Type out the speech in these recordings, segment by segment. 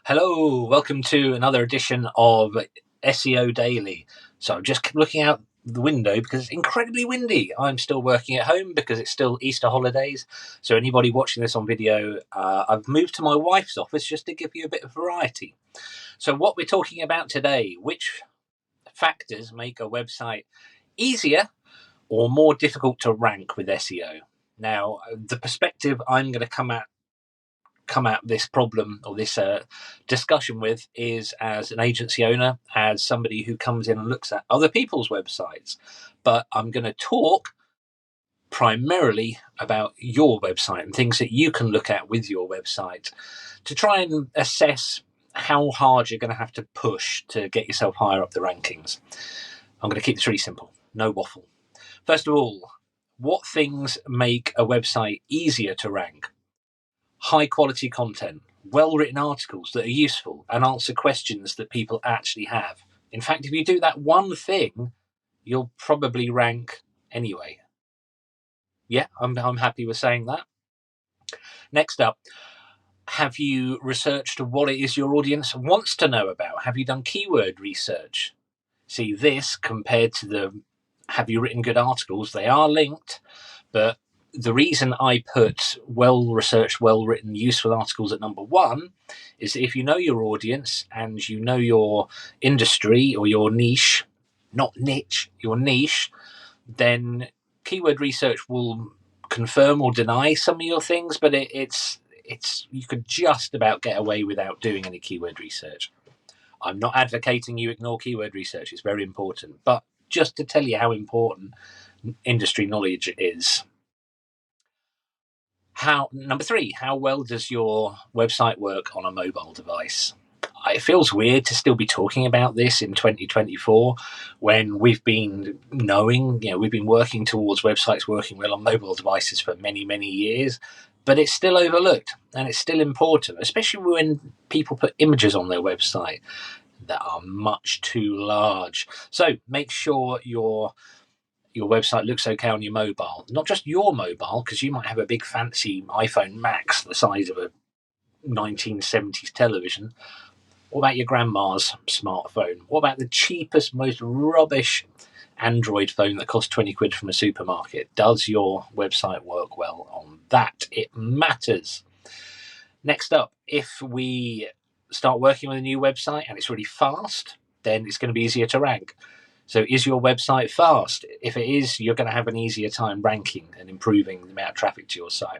Hello, welcome to another edition of SEO Daily. So I'm just looking out the window because it's incredibly windy. I'm still working at home because it's still Easter holidays. So anybody watching this on video, I've moved to my wife's office just to give you a bit of variety. So what we're talking about today, which factors make a website easier or more difficult to rank with SEO? Now, the perspective I'm going to come at this problem or this discussion with is as an agency owner, as somebody who comes in and looks at other people's websites. But I'm going to talk primarily about your website and things that you can look at with your website to try and assess how hard you're going to have to push to get yourself higher up the rankings. I'm going to keep this really simple, no waffle. First of all, what things make a website easier to rank? High quality content, well-written articles that are useful and answer questions that people actually have. In fact, if you do that one thing, you'll probably rank anyway. Yeah, I'm happy with saying that. Next up, have you researched what it is your audience wants to know about? Have you done keyword research? See, this compared to the have you written good articles, they are linked, but the reason I put well-researched, well-written, useful articles at number one is that if you know your audience and you know your industry or your niche, not niche, your niche, then keyword research will confirm or deny some of your things, but it's you could just about get away without doing any keyword research. I'm not advocating you ignore keyword research, it's very important, but just to tell you how important industry knowledge is. Number three, how well does your website work on a mobile device? It feels weird to still be talking about this in 2024 when we've been we've been working towards websites working well on mobile devices for many, many years, but it's still overlooked and it's still important, especially when people put images on their website that are much too large. So make sure your website looks okay on your mobile. Not just your mobile, because you might have a big fancy iPhone Max the size of a 1970s television. What about your grandma's smartphone? What about the cheapest, most rubbish Android phone that costs 20 quid from a supermarket? Does your website work well on that? It matters. Next up, if we start working with a new website and it's really fast, then it's going to be easier to rank. So is your website fast? If it is, you're going to have an easier time ranking and improving the amount of traffic to your site.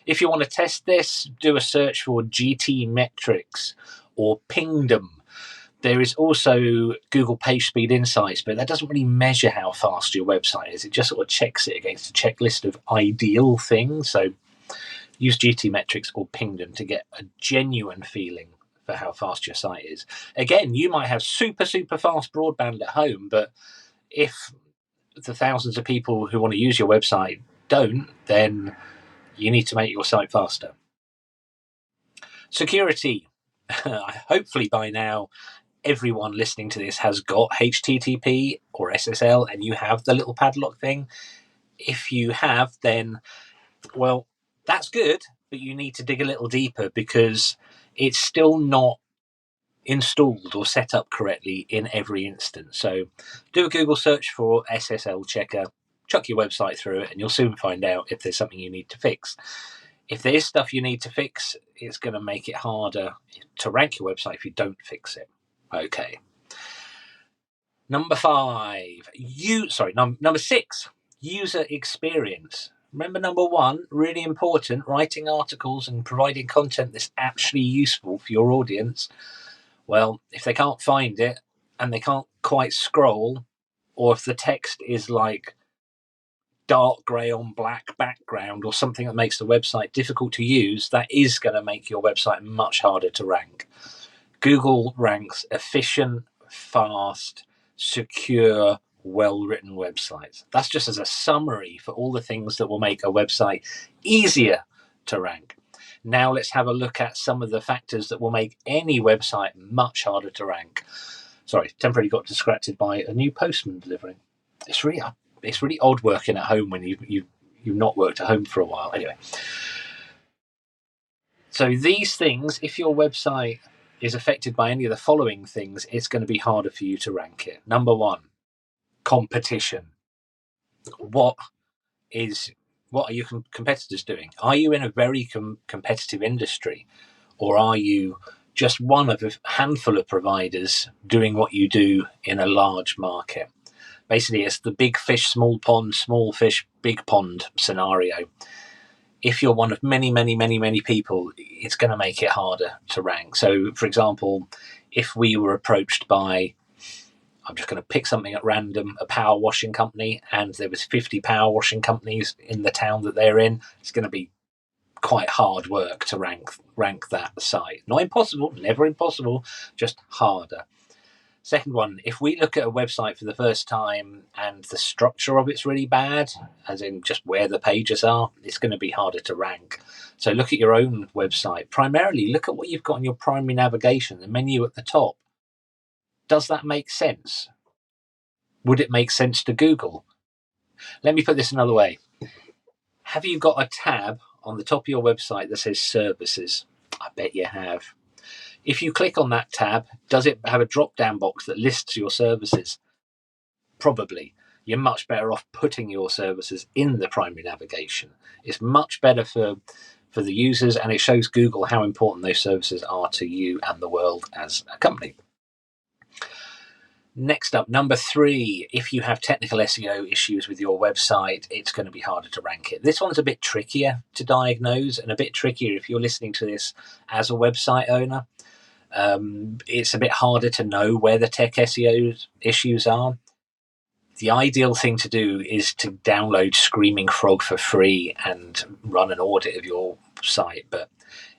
If you want to test this, do a search for GT metrics or pingdom. There is also Google Page Speed Insights, but that doesn't really measure how fast your website is. It just sort of checks it against a checklist of ideal things. So use GT metrics or pingdom to get a genuine feeling for how fast your site is. Again, you might have super fast broadband at home, but if the thousands of people who want to use your website don't, then you need to make your site faster. Security. Hopefully by now everyone listening to this has got HTTP or SSL and you have the little padlock thing. If you have, then well, that's good, but you need to dig a little deeper because it's still not installed or set up correctly in every instance. So do a Google search for SSL checker, chuck your website through it, and you'll soon find out if there's something you need to fix. If there is stuff you need to fix, it's going to make it harder to rank your website if you don't fix it. Okay. Number six, user experience. Remember number one, really important, writing articles and providing content that's actually useful for your audience. Well, if they can't find it and they can't quite scroll, or if the text is like dark grey on black background or something that makes the website difficult to use, that is going to make your website much harder to rank. Google ranks efficient, fast, secure, well-written websites. That's just as a summary for all the things that will make a website easier to rank. Now let's have a look at some of the factors that will make any website much harder to rank. Sorry, temporarily got distracted by a new postman delivering. It's really odd working at home when you've not worked at home for a while. Anyway, so these things, if your website is affected by any of the following things, it's going to be harder for you to rank it. Number one, competition. What are your competitors doing? Are you in a very competitive industry, or are you just one of a handful of providers doing what you do in a large market? Basically, it's the big fish, small pond, small fish, big pond scenario. If you're one of many, many, many, many people, it's going to make it harder to rank. So, for example, if we were approached by, I'm just going to pick something at random, a power washing company, and there was 50 power washing companies in the town that they're in, it's going to be quite hard work to rank that site. Not impossible, never impossible, just harder. Second one, if we look at a website for the first time and the structure of it's really bad, as in just where the pages are, it's going to be harder to rank. So look at your own website. Primarily, look at what you've got in your primary navigation, the menu at the top. Does that make sense? Would it make sense to Google? Let me put this another way. Have you got a tab on the top of your website that says services? I bet you have. If you click on that tab, does it have a drop-down box that lists your services? Probably. You're much better off putting your services in the primary navigation. It's much better for the users, and it shows Google how important those services are to you and the world as a company. Next up, number 3, if you have technical SEO issues with your website, it's going to be harder to rank it. This one's a bit trickier to diagnose, and a bit trickier if you're listening to this as a website owner. It's a bit harder to know where the tech SEO issues are. The ideal thing to do is to download Screaming Frog for free and run an audit of your site. But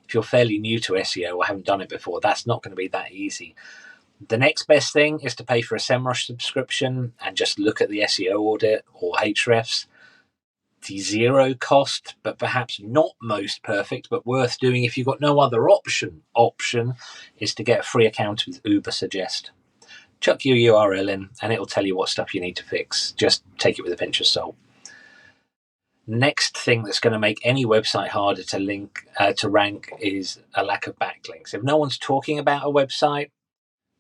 if you're fairly new to SEO or haven't done it before, that's not going to be that easy. The next best thing is to pay for a SEMrush subscription and just look at the SEO audit or Hrefs. The zero cost, but perhaps not most perfect, but worth doing if you've got no other option is to get a free account with Ubersuggest. Chuck your URL in and it'll tell you what stuff you need to fix. Just take it with a pinch of salt. Next thing that's going to make any website harder to rank is a lack of backlinks. If no one's talking about a website,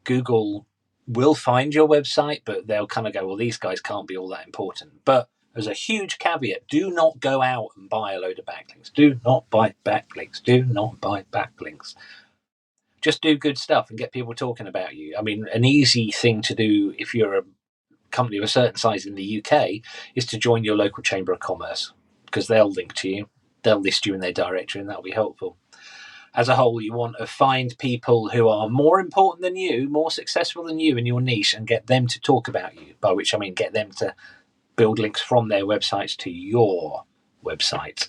Google will find your website, but they'll kind of go, well, these guys can't be all that important. But there's a huge caveat. Do not go out and buy a load of backlinks. Do not buy backlinks. Do not buy backlinks. Just do good stuff and get people talking about you. I mean, an easy thing to do if you're a company of a certain size in the UK is to join your local Chamber of Commerce, because they'll link to you. They'll list you in their directory, and that'll be helpful. As a whole, you want to find people who are more important than you, more successful than you in your niche, and get them to talk about you, by which I mean get them to build links from their websites to your website.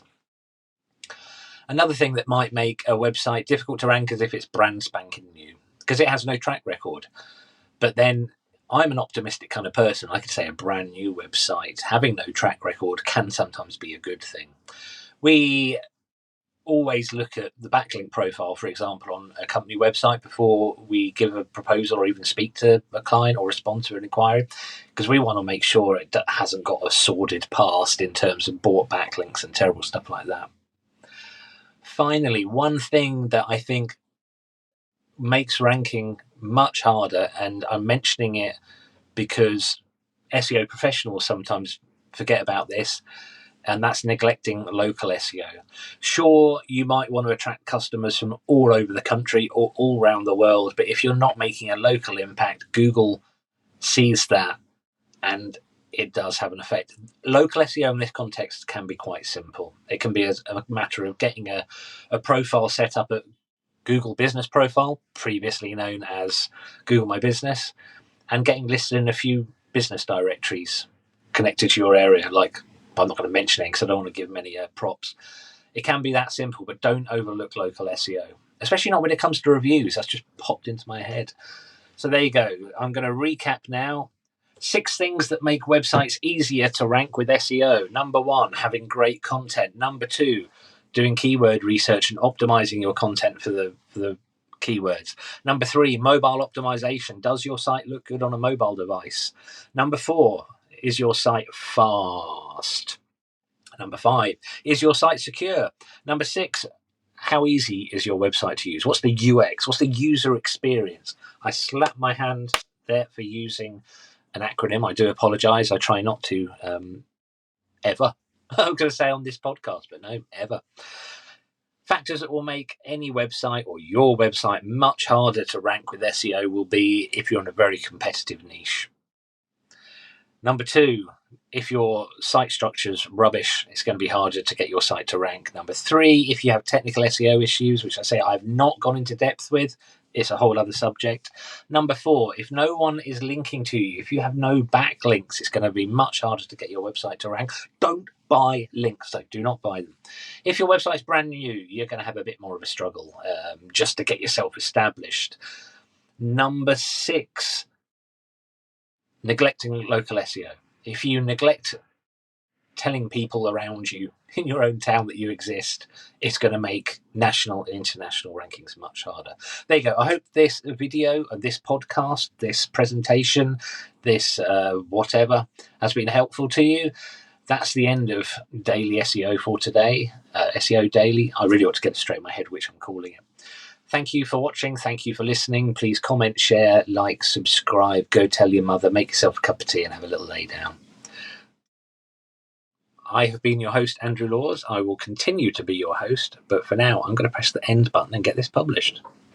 Another thing that might make a website difficult to rank is if it's brand spanking new, because it has no track record. But then I'm an optimistic kind of person. I could say a brand new website having no track record can sometimes be a good thing. We always look at the backlink profile, for example, on a company website before we give a proposal or even speak to a client or respond to an inquiry, because we want to make sure it hasn't got a sordid past in terms of bought backlinks and terrible stuff like that. Finally, one thing that I think makes ranking much harder, and I'm mentioning it because SEO professionals sometimes forget about this, and that's neglecting local SEO. Sure, you might want to attract customers from all over the country or all around the world, but if you're not making a local impact, Google sees that and it does have an effect. Local SEO in this context can be quite simple. It can be a matter of getting a profile set up at Google Business Profile, previously known as Google My Business, and getting listed in a few business directories connected to your area. Like, I'm not going to mention it because I don't want to give many props. It can be that simple, but don't overlook local SEO, especially not when it comes to reviews. That's just popped into my head. So there you go. I'm going to recap now. 6 things that make websites easier to rank with SEO. Number 1, having great content. Number 2, doing keyword research and optimizing your content for the keywords. Number 3, mobile optimization. Does your site look good on a mobile device? Number 4, is your site fast? Number 5, is your site secure? Number 6, how easy is your website to use? What's the UX? What's the user experience? I slap my hand there for using an acronym. I do apologize. I try not to ever. I'm going to say on this podcast, but no, ever. Factors that will make any website or your website much harder to rank with SEO will be if you're in a very competitive niche. Number 2, if your site structure's rubbish, it's going to be harder to get your site to rank. Number 3, if you have technical SEO issues, which I say I've not gone into depth with, it's a whole other subject. Number 4, if no one is linking to you, if you have no backlinks, it's going to be much harder to get your website to rank. Don't buy links, though. Do not buy them. If your website's brand new, you're going to have a bit more of a struggle just to get yourself established. Number 6, neglecting local SEO. If you neglect telling people around you in your own town that you exist, it's going to make national and international rankings much harder. There you go. I hope this video, this podcast, this presentation, this whatever has been helpful to you. That's the end of Daily SEO for today. SEO Daily. I really ought to get straight in my head which I'm calling it. Thank you for watching. Thank you for listening. Please comment, share, like, subscribe, go tell your mother, make yourself a cup of tea and have a little lay down. I have been your host, Andrew Laws. I will continue to be your host, but for now, I'm going to press the end button and get this published.